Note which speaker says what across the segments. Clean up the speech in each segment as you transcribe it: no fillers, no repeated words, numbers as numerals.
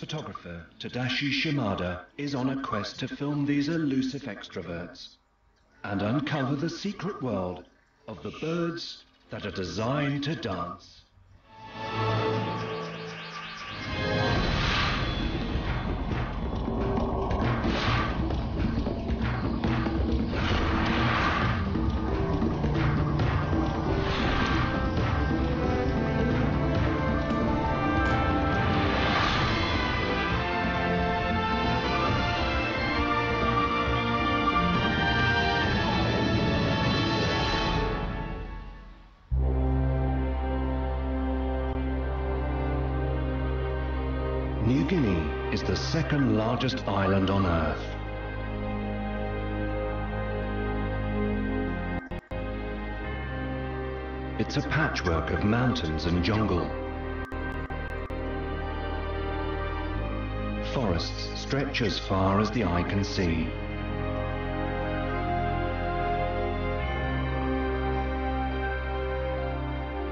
Speaker 1: photographer Tadashi Shimada is on a quest to film these elusive extroverts and uncover the secret world of the birds that are designed to dance. New Guinea is the second largest island on Earth. It's a patchwork of mountains and jungle. Forests stretch as far as the eye can see.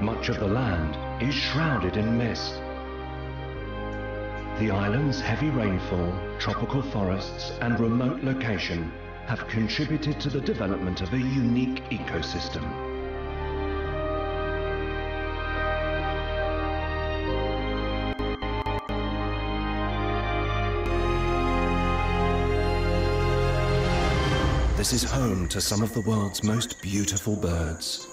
Speaker 1: Much of the land is shrouded in mist. The island's heavy rainfall, tropical forests and remote location have contributed to the development of a unique ecosystem. This is home to some of the world's most beautiful birds.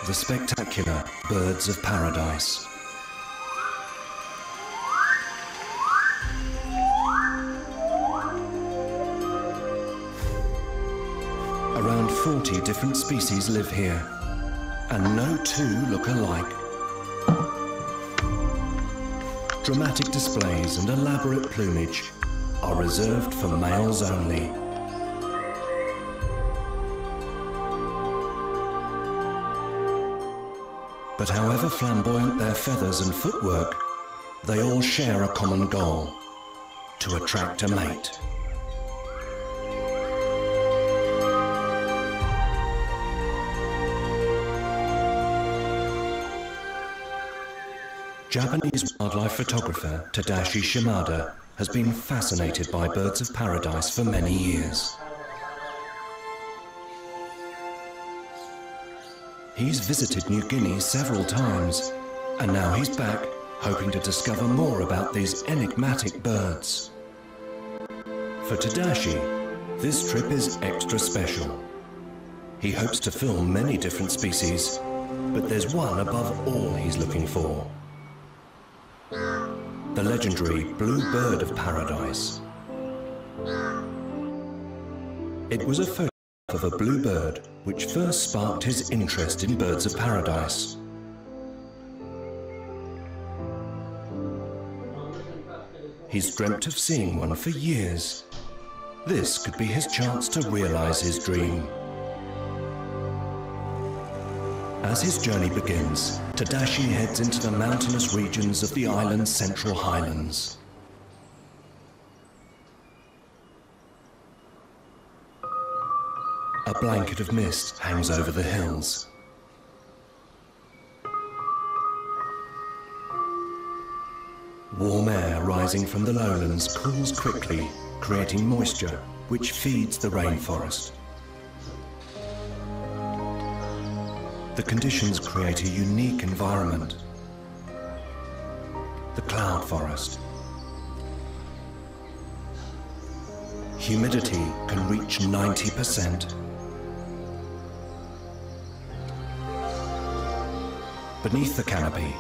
Speaker 1: The spectacular birds of paradise. Around 40 different species live here, and no two look alike. Dramatic displays and elaborate plumage are reserved for males only. But however flamboyant their feathers and footwork, they all share a common goal: to attract a mate. Japanese wildlife photographer Tadashi Shimada has been fascinated by birds of paradise for many years. He's visited New Guinea several times, and now he's back, hoping to discover more about these enigmatic birds. For Tadashi, this trip is extra special. He hopes to film many different species, but there's one above all he's looking for: the legendary blue bird of paradise. It was a photograph of a blue bird which first sparked his interest in birds of paradise. He's dreamt of seeing one for years. This could be his chance to realize his dream. As his journey begins, Tadashi heads into the mountainous regions of the island's central highlands. A blanket of mist hangs over the hills. Warm air rising from the lowlands cools quickly, creating moisture, which feeds the rainforest. The conditions create a unique environment: the cloud forest. Humidity can reach 90%. Beneath the canopy,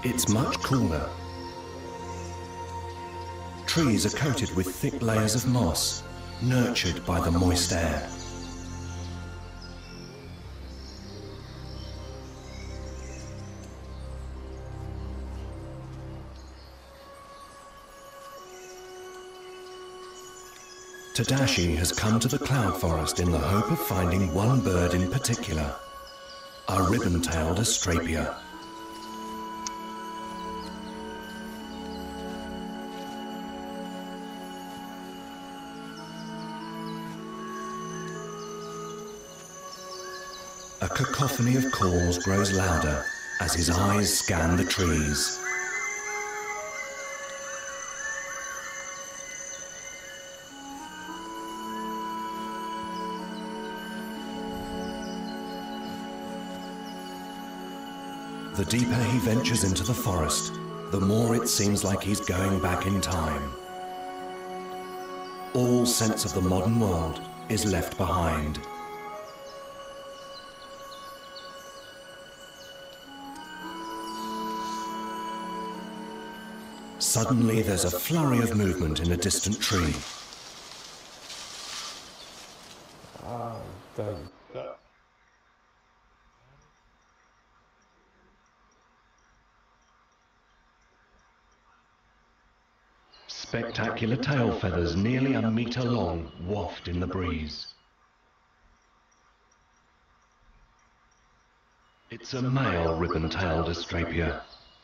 Speaker 1: it's much cooler. Trees are coated with thick layers of moss, nurtured by the moist air. Tadashi has come to the cloud forest in the hope of finding one bird in particular: a ribbon-tailed astrapia. A cacophony of calls grows louder as his eyes scan the trees. The deeper he ventures into the forest, the more it seems like he's going back in time. All sense of the modern world is left behind. Suddenly there's a flurry of movement in a distant tree. Spectacular tail feathers nearly a meter long waft in the breeze. It's a male ribbon-tailed Astrapia,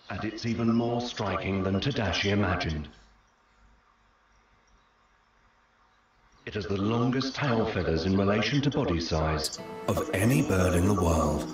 Speaker 1: and it's even more striking than Tadashi imagined. It has the longest tail feathers in relation to body size of any bird in the world.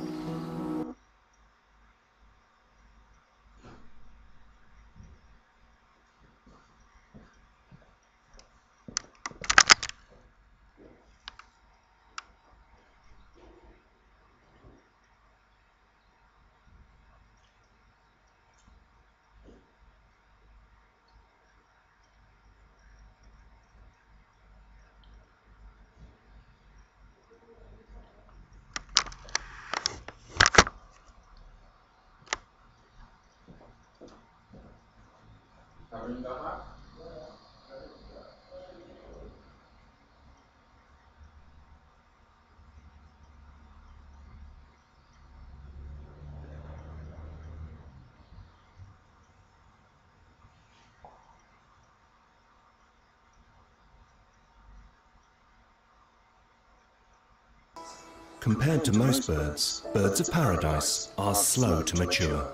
Speaker 1: Compared to most birds, birds of paradise are slow to mature.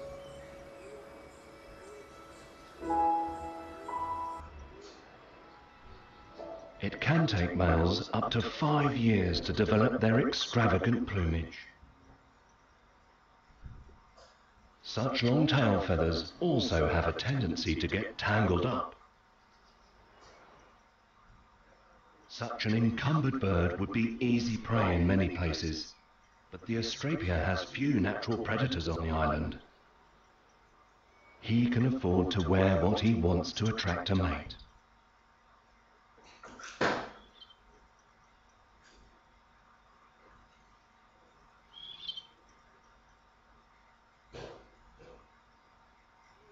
Speaker 1: It can take males up to 5 years to develop their extravagant plumage. Such long tail feathers also have a tendency to get tangled up. Such an encumbered bird would be easy prey in many places, but the Astrapia has few natural predators on the island. He can afford to wear what he wants to attract a mate.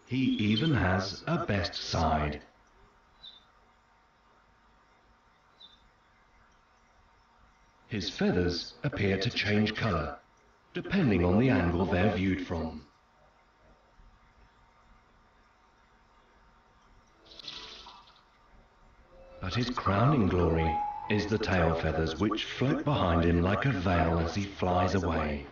Speaker 1: He even has a best side. His feathers appear to change colour, depending on the angle they're viewed from. But his crowning glory is the tail feathers, which float behind him like a veil as he flies away.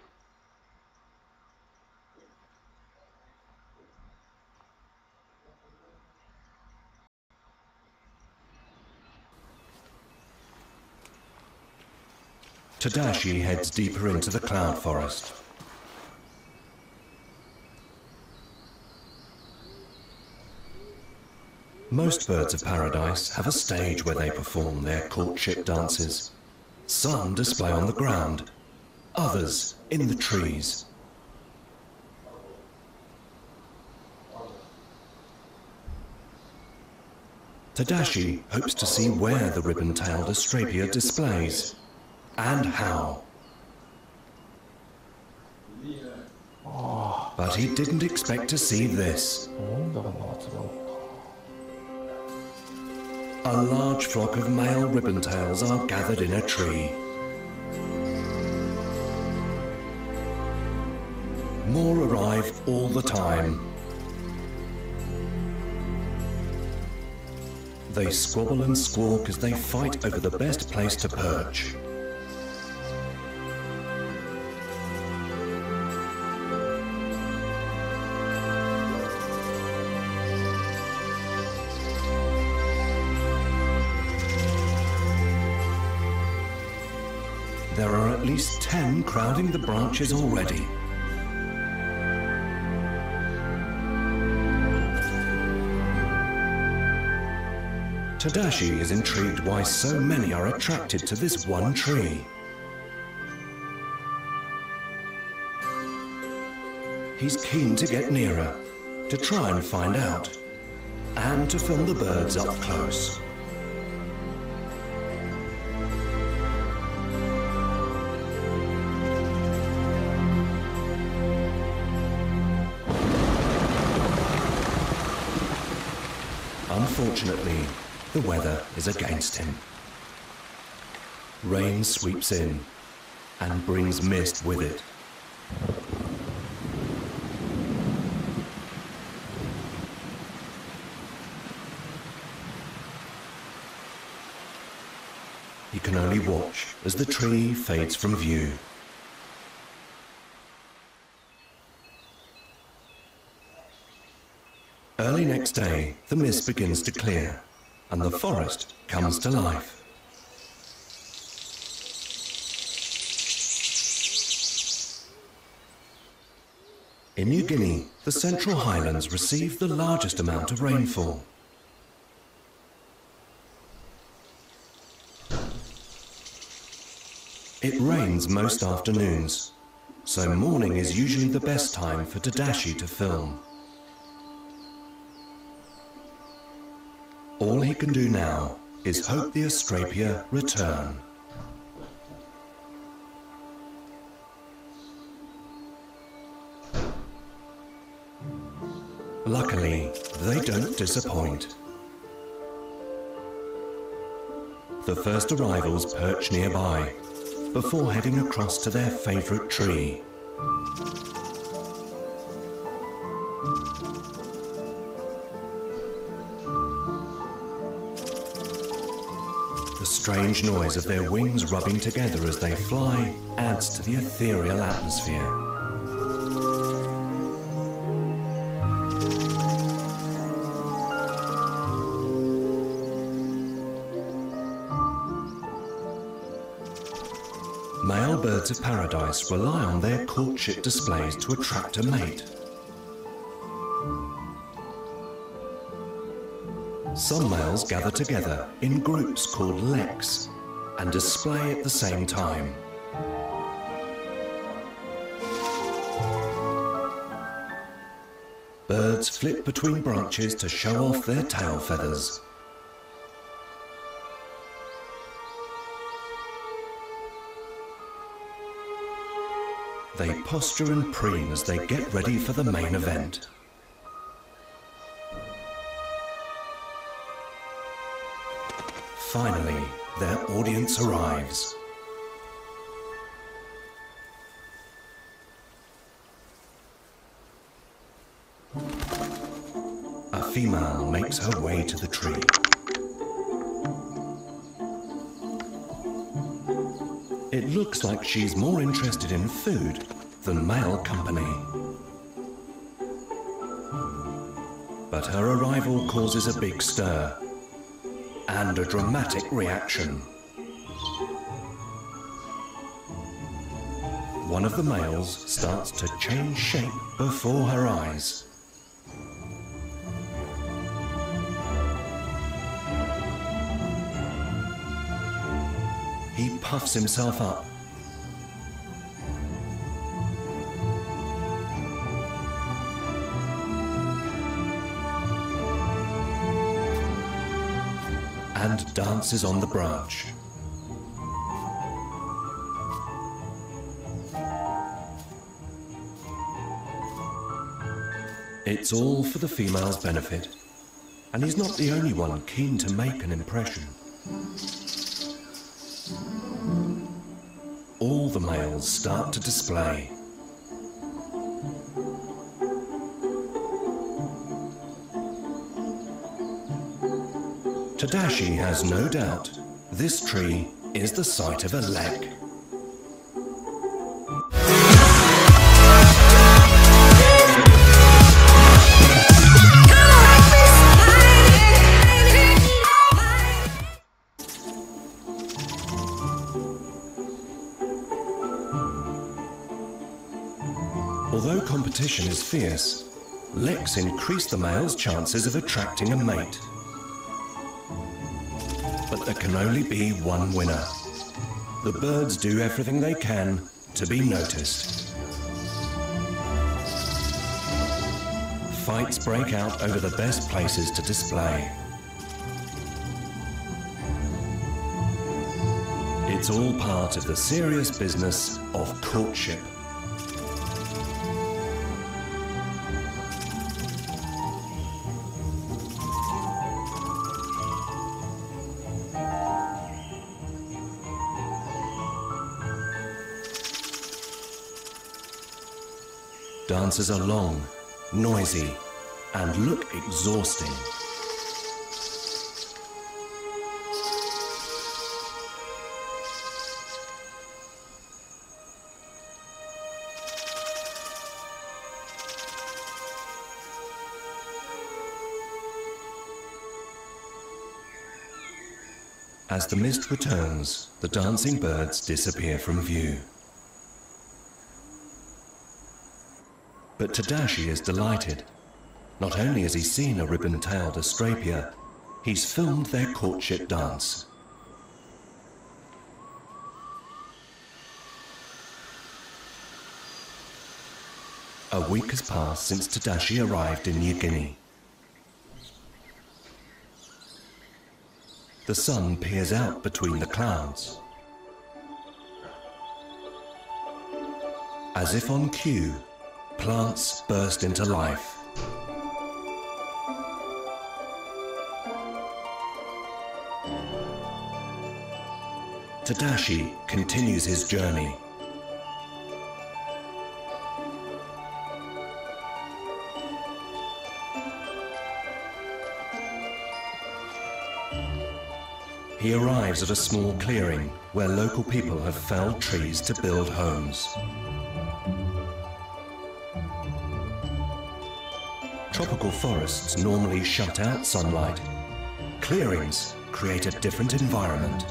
Speaker 1: Tadashi heads deeper into the cloud forest. Most birds of paradise have a stage where they perform their courtship dances. Some display on the ground, others in the trees. Tadashi hopes to see where the ribbon-tailed Astrapia displays, and how. But he didn't expect to see this. A large flock of male ribbon-tails are gathered in a tree. More arrive all the time. They squabble and squawk as they fight over the best place to perch. There are at least 10 crowding the branches already. Tadashi is intrigued why so many are attracted to this one tree. He's keen to get nearer, to try and find out, and to film the birds up close. Unfortunately, the weather is against him. Rain sweeps in and brings mist with it. He can only watch as the tree fades from view. Early next day, the mist begins to clear, and the forest comes to life. In New Guinea, the Central Highlands receive the largest amount of rainfall. It rains most afternoons, so morning is usually the best time for Tadashi to film. All he can do now is hope the Astrapia return. Luckily, they don't disappoint. The first arrivals perch nearby, before heading across to their favorite tree. The strange noise of their wings rubbing together as they fly adds to the ethereal atmosphere. Male birds of paradise rely on their courtship displays to attract a mate. Some males gather together in groups called leks and display at the same time. Birds flit between branches to show off their tail feathers. They posture and preen as they get ready for the main event. Finally, their audience arrives. A female makes her way to the tree. It looks like she's more interested in food than male company. But her arrival causes a big stir and a dramatic reaction. One of the males starts to change shape before her eyes. He puffs himself up. And dances on the branch. It's all for the female's benefit, and he's not the only one keen to make an impression. All the males start to display. Tadashi has no doubt this tree is the site of a lek. Although competition is fierce, leks increase the male's chances of attracting a mate. but there can only be one winner. The birds do everything they can to be noticed. Fights break out over the best places to display. It's all part of the serious business of courtship. Dances are long, noisy, and look exhausting. As the mist returns, the dancing birds disappear from view. But Tadashi is delighted. Not only has he seen a ribbon-tailed astrapia, he's filmed their courtship dance. A week has passed since Tadashi arrived in New Guinea. The sun peers out between the clouds. As if on cue, plants burst into life. Tadashi continues his journey. He arrives at a small clearing where local people have felled trees to build homes. Tropical forests normally shut out sunlight. Clearings create a different environment.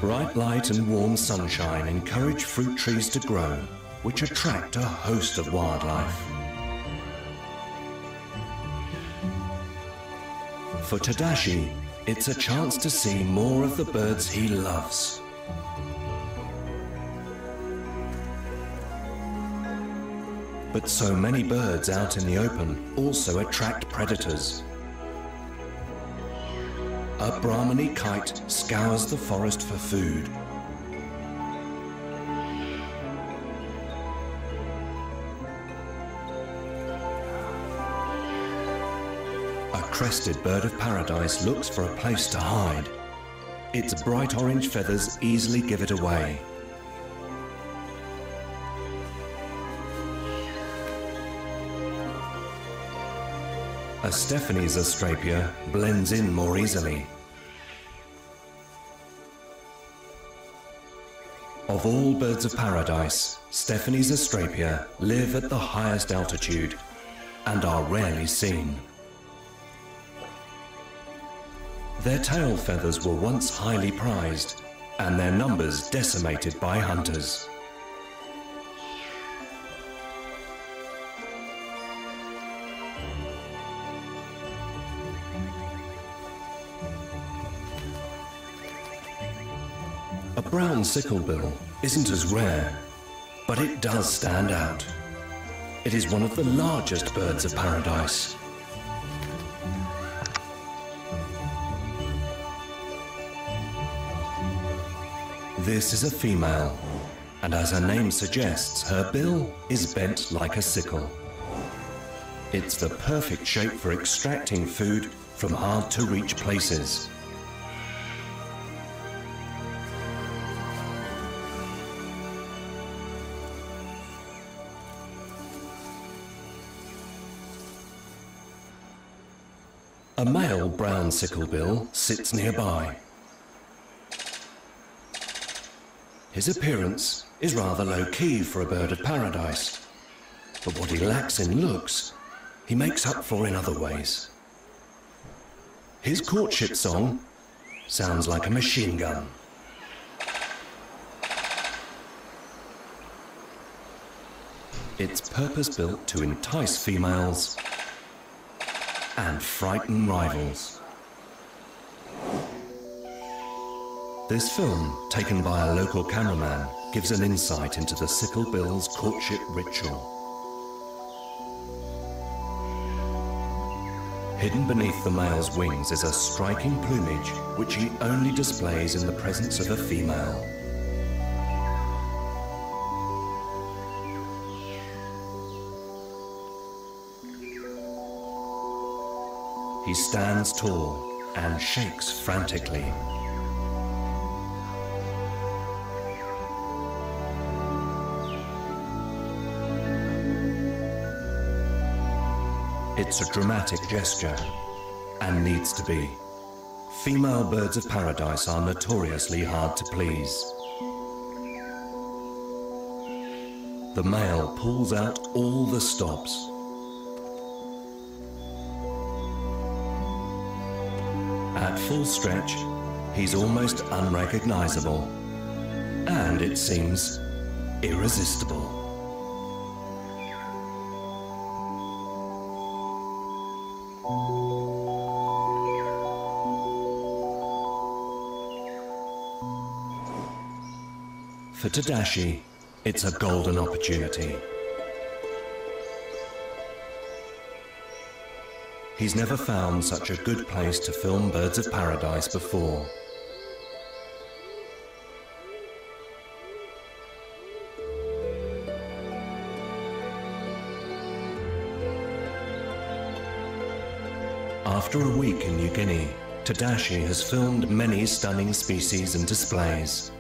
Speaker 1: Bright light and warm sunshine encourage fruit trees to grow, which attract a host of wildlife. For Tadashi, it's a chance to see more of the birds he loves. But so many birds out in the open also attract predators. A Brahmini kite scours the forest for food. A crested bird of paradise looks for a place to hide. Its bright orange feathers easily give it away. A Stephanie's astrapia blends in more easily. Of all birds of paradise, Stephanie's astrapia live at the highest altitude and are rarely seen. Their tail feathers were once highly prized and their numbers decimated by hunters. A brown sicklebill isn't as rare, but it does stand out. It is one of the largest birds of paradise. This is a female, and as her name suggests, her bill is bent like a sickle. It's the perfect shape for extracting food from hard-to-reach places. A male brown sicklebill sits nearby. His appearance is rather low-key for a bird of paradise, but what he lacks in looks, he makes up for in other ways. His courtship song sounds like a machine gun. It's purpose-built to entice females and frighten rivals. This film, taken by a local cameraman, gives an insight into the sicklebill's courtship ritual. Hidden beneath the male's wings is a striking plumage which he only displays in the presence of a female. He stands tall and shakes frantically. It's a dramatic gesture, and needs to be. Female birds of paradise are notoriously hard to please. The male pulls out all the stops. At full stretch, he's almost unrecognizable, and it seems irresistible. For Tadashi, it's a golden opportunity. He's never found such a good place to film birds of paradise before. After a week in New Guinea, Tadashi has filmed many stunning species and displays.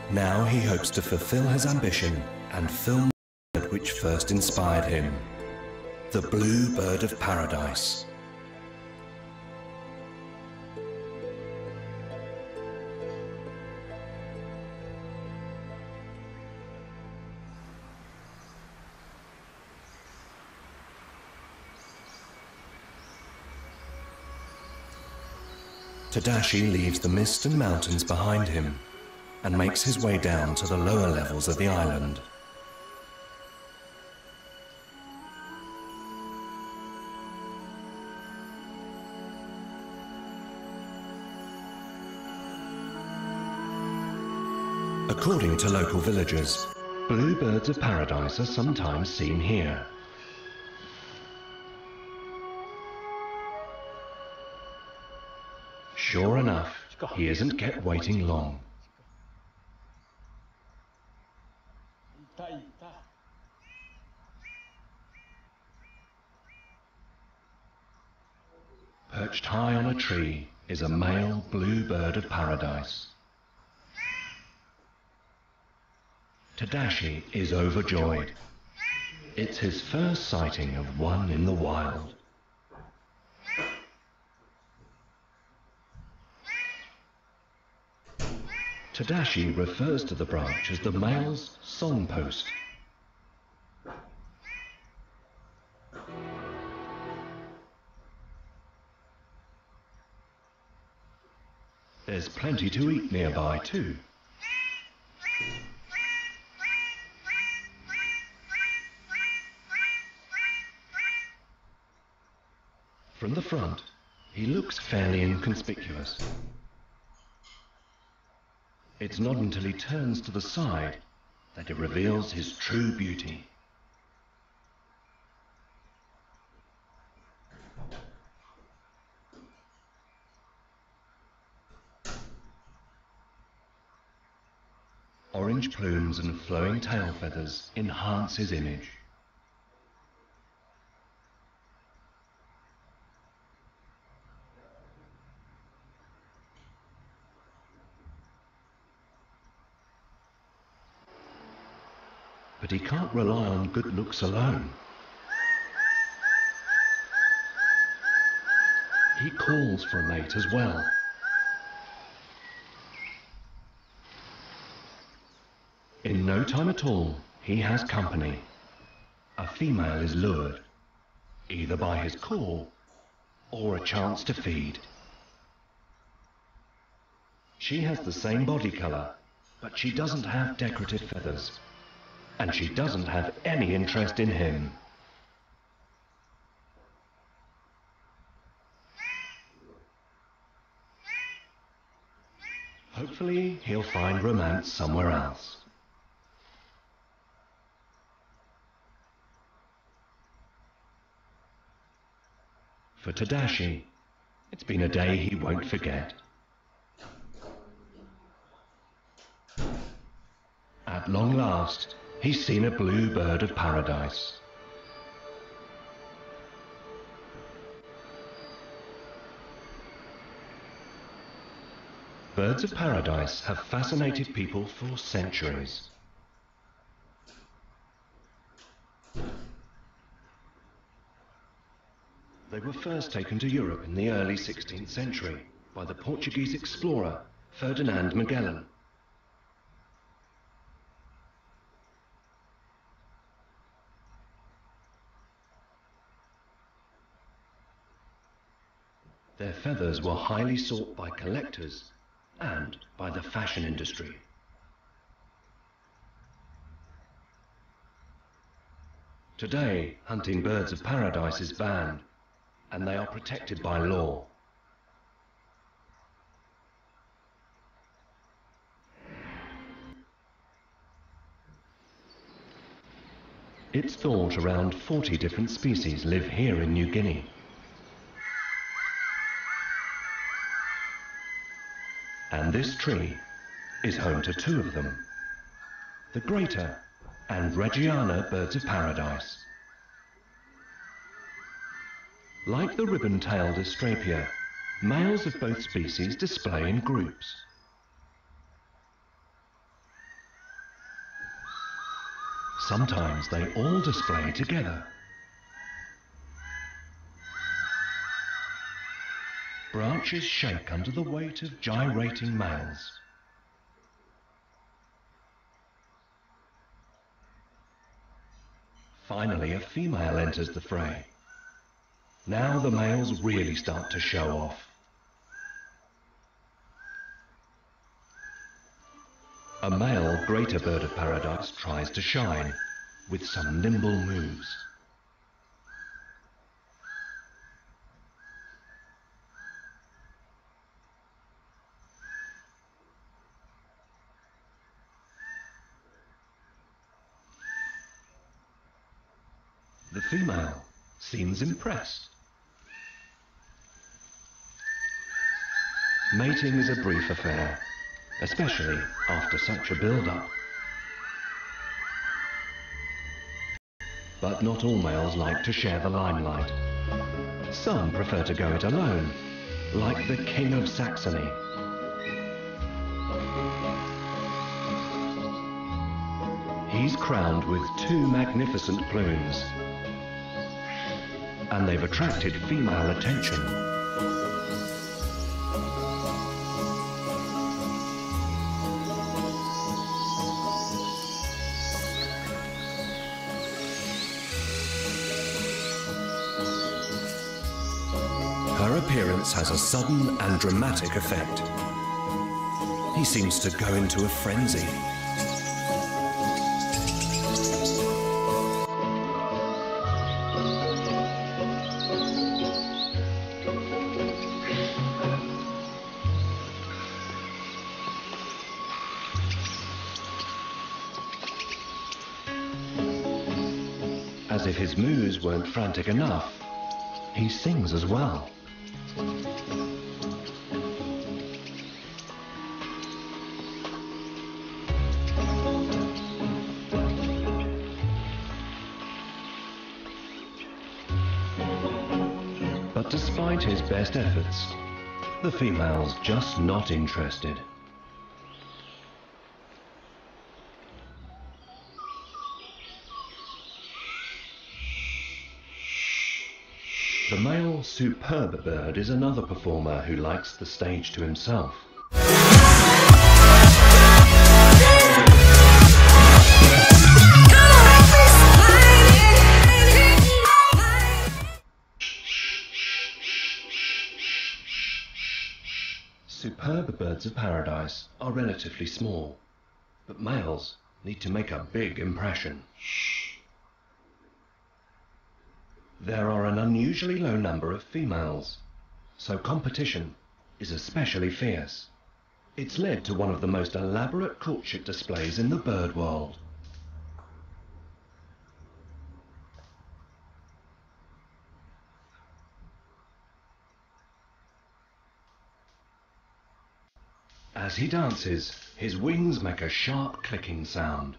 Speaker 1: Now he hopes to fulfill his ambition and film the bird which first inspired him, the blue bird of paradise. Tadashi leaves the mist and mountains behind him and makes his way down to the lower levels of the island. According to local villagers, blue birds of paradise are sometimes seen here. Sure enough, he isn't kept waiting long. Perched high on a tree is a male blue bird of paradise. Tadashi is overjoyed. It's his first sighting of one in the wild. Tadashi refers to the branch as the male's song post. There's plenty to eat nearby too. From the front, he looks fairly inconspicuous. It's not until he turns to the side that it reveals his true beauty. Orange plumes and flowing tail feathers enhance his image. But he can't rely on good looks alone. He calls for a mate as well. In no time at all, he has company. A female is lured, either by his call or a chance to feed. She has the same body color, but she doesn't have decorative feathers. And she doesn't have any interest in him. Hopefully, he'll find romance somewhere else. For Tadashi, it's been a day he won't forget. At long last, he's seen a blue bird of paradise. Birds of paradise have fascinated people for centuries. They were first taken to Europe in the early 16th century by the Portuguese explorer Ferdinand Magellan. Their feathers were highly sought by collectors and by the fashion industry. Today, hunting birds of paradise is banned, and they are protected by law. It's thought around 40 different species live here in New Guinea. And this tree is home to 2 of them, the greater and Reggiana birds of paradise. Like the ribbon-tailed Astrapia, males of both species display in groups. Sometimes they all display together. Branches shake under the weight of gyrating males. Finally, a female enters the fray. Now the males really start to show off. A male greater bird of paradise tries to shine with some nimble moves. The female seems impressed. Mating is a brief affair, especially after such a build-up. But not all males like to share the limelight. Some prefer to go it alone, like the King of Saxony. He's crowned with 2 magnificent plumes, and they've attracted female attention. Her appearance has a sudden and dramatic effect. He seems to go into a frenzy. As if his moves weren't frantic enough, he sings as well. But despite his best efforts, the female's just not interested. The male superb bird is another performer who likes the stage to himself. Superb birds of paradise are relatively small, but males need to make a big impression. There are an unusually low number of females, so competition is especially fierce. It's led to one of the most elaborate courtship displays in the bird world. As he dances, his wings make a sharp clicking sound.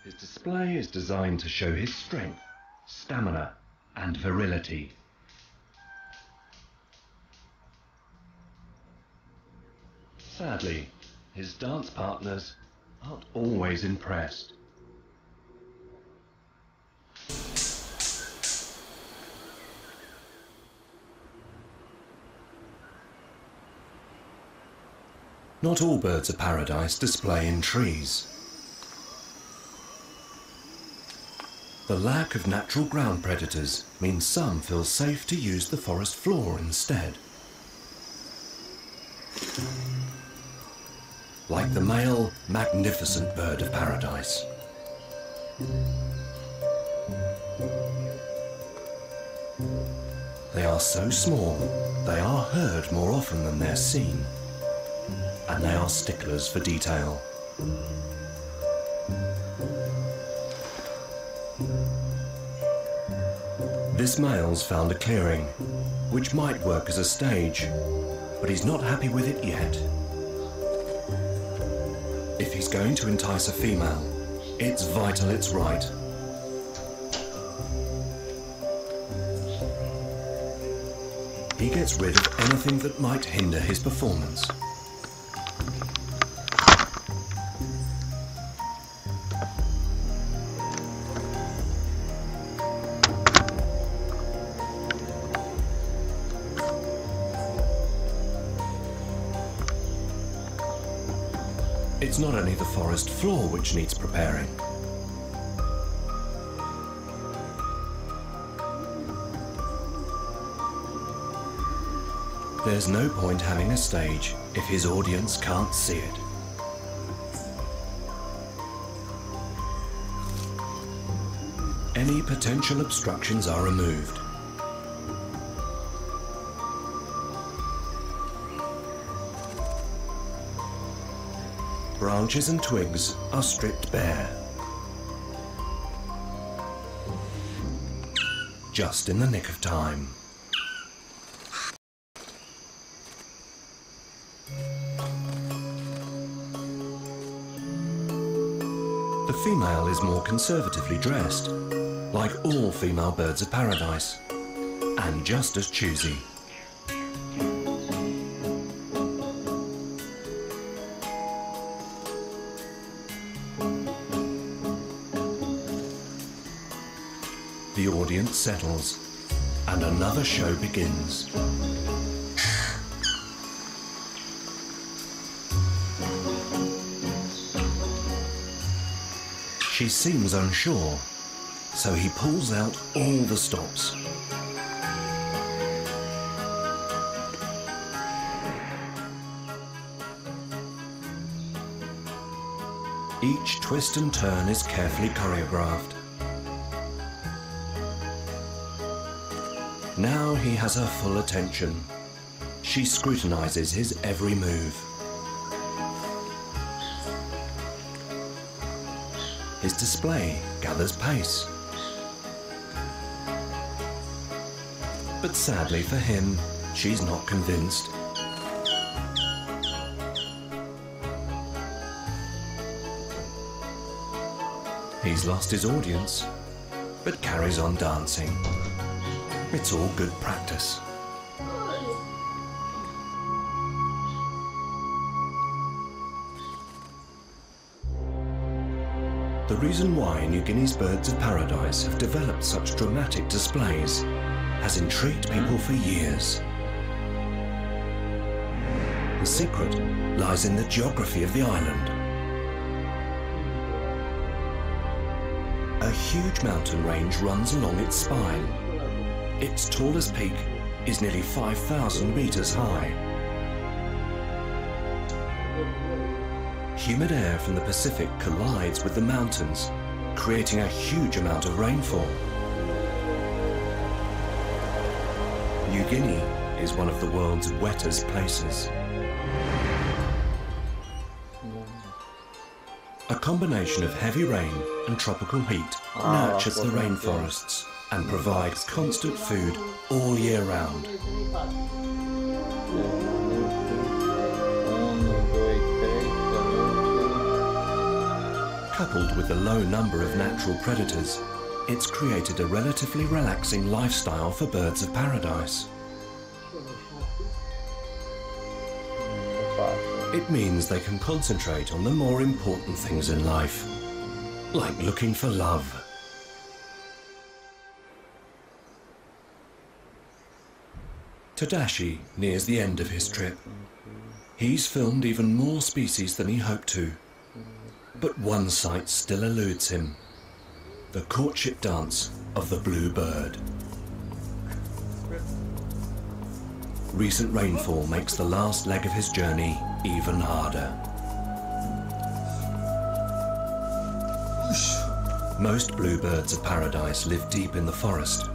Speaker 1: His display is designed to show his strength, stamina, and virility. Sadly, his dance partners aren't always impressed. Not all birds of paradise display in trees. The lack of natural ground predators means some feel safe to use the forest floor instead. Like the male, magnificent bird of paradise. They are so small, they are heard more often than they're seen. And they are sticklers for detail. This male's found a clearing, which might work as a stage, but he's not happy with it yet. If he's going to entice a female, it's vital it's right. He gets rid of anything that might hinder his performance. It's not only the forest floor which needs preparing. There's no point having a stage if his audience can't see it. Any potential obstructions are removed. Branches and twigs are stripped bare. Just in the nick of time. The female is more conservatively dressed, like all female birds of paradise, and just as choosy. The audience settles, and another show begins. She seems unsure, so he pulls out all the stops. Each twist and turn is carefully choreographed. Now he has her full attention. She scrutinizes his every move. His display gathers pace. But sadly for him, she's not convinced. He's lost his audience, but carries on dancing. It's all good practice. The reason why New Guinea's birds of paradise have developed such dramatic displays has intrigued people for years. The secret lies in the geography of the island. A huge mountain range runs along its spine. Its tallest peak is nearly 5,000 meters high. Humid air from the Pacific collides with the mountains, creating a huge amount of rainfall. New Guinea is one of the world's wettest places. A combination of heavy rain and tropical heat nurtures the rainforests and provides constant food all year round. Coupled with the low number of natural predators, it's created a relatively relaxing lifestyle for birds of paradise. It means they can concentrate on the more important things in life, like looking for love. Tadashi nears the end of his trip. He's filmed even more species than he hoped to. But one sight still eludes him: the courtship dance of the blue bird. Recent rainfall makes the last leg of his journey even harder. Most bluebirds of paradise live deep in the forest,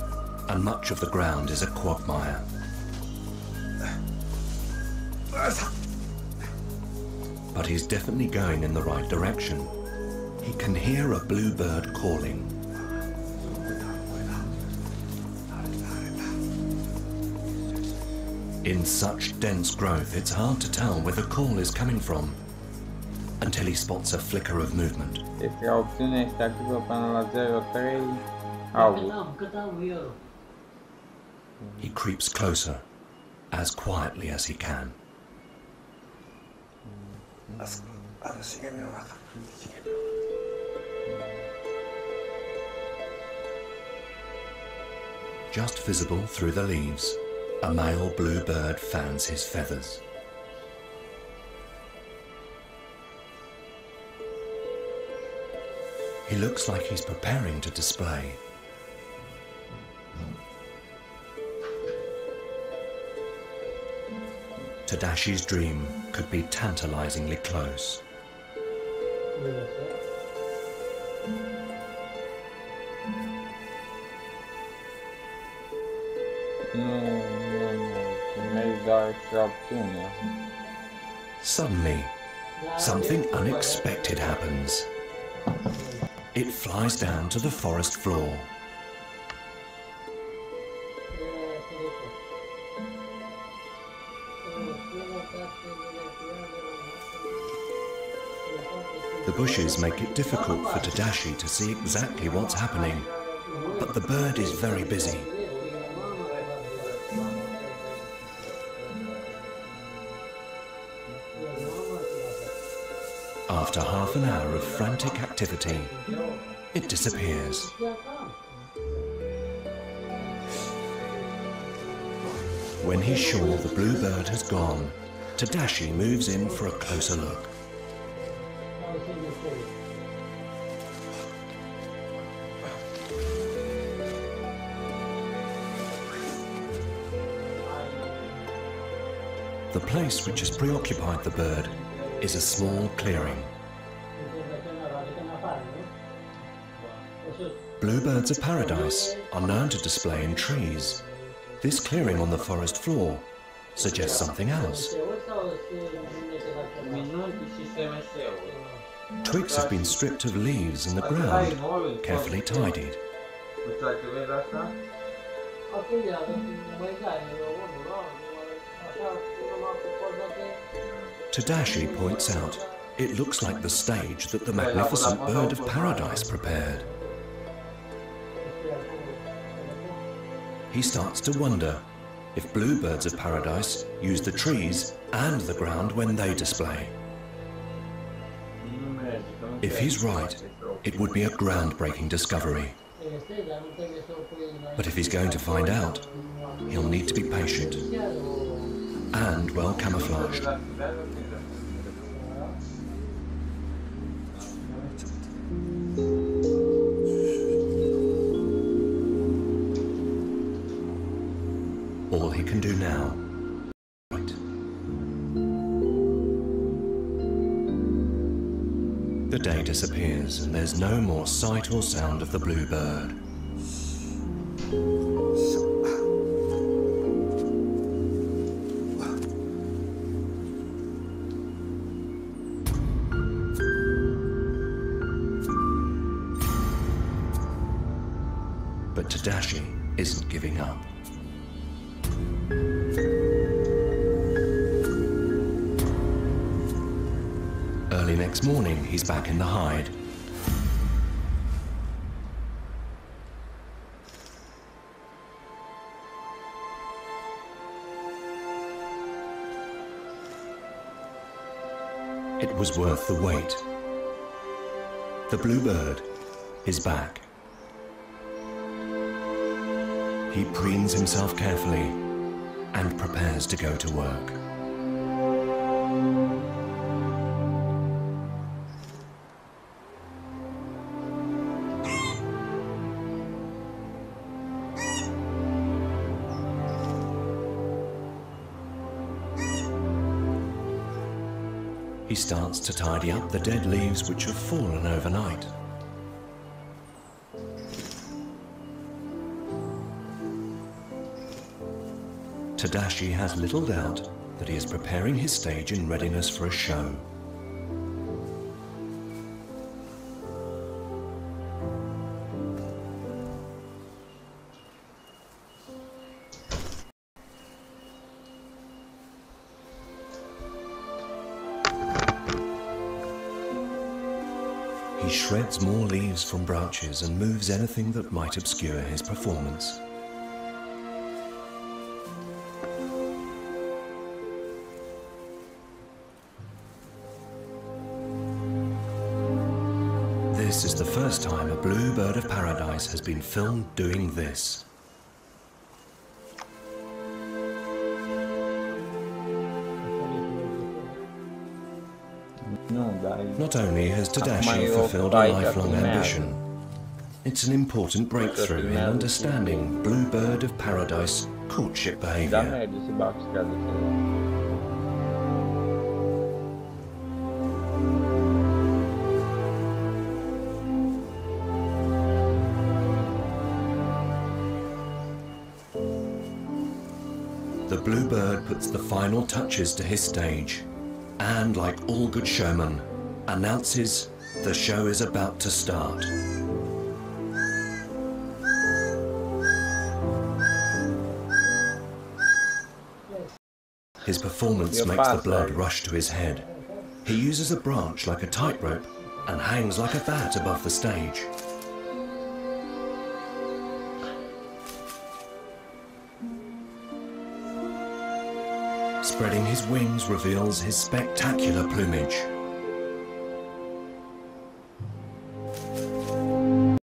Speaker 1: and much of the ground is a quagmire. But he's definitely going in the right direction. He can hear a bluebird calling. In such dense growth, it's hard to tell where the call is coming from, until he spots a flicker of movement. He creeps closer, as quietly as he can. Just visible through the leaves, a male bluebird fans his feathers. He looks like he's preparing to display. Tadashi's dream could be tantalizingly close. Suddenly, something unexpected happens. It flies down to the forest floor. The bushes make it difficult for Tadashi to see exactly what's happening, but the bird is very busy. After half an hour of frantic activity, it disappears. When he's sure the bluebird has gone, Tadashi moves in for a closer look. The place which has preoccupied the bird is a small clearing. Bluebirds of paradise are known to display in trees. This clearing on the forest floor suggests something else. Twigs have been stripped of leaves and the ground carefully tidied. Tadashi points out it looks like the stage that the magnificent bird of paradise prepared. He starts to wonder if bluebirds of paradise use the trees and the ground when they display. If he's right, it would be a groundbreaking discovery. But if he's going to find out, he'll need to be patient and well camouflaged. he can do now. Right. The day disappears and there's no more sight or sound of the bluebird. But Tadashi isn't giving up. Early next morning, he's back in the hide. It was worth the wait. The bluebird is back. He preens himself carefully and prepares to go to work. He starts to tidy up the dead leaves which have fallen overnight. Tadashi has little doubt that he is preparing his stage in readiness for a show. He shreds more leaves from branches and moves anything that might obscure his performance. This is the first time a blue bird of paradise has been filmed doing this. Not only has Tadashi fulfilled a lifelong ambition, it's an important breakthrough in understanding blue bird of paradise courtship behavior. The bluebird puts the final touches to his stage and, like all good showmen, announces the show is about to start. His performance makes the blood rush to his head. He uses a branch like a tightrope and hangs like a bat above the stage. Spreading his wings reveals his spectacular plumage.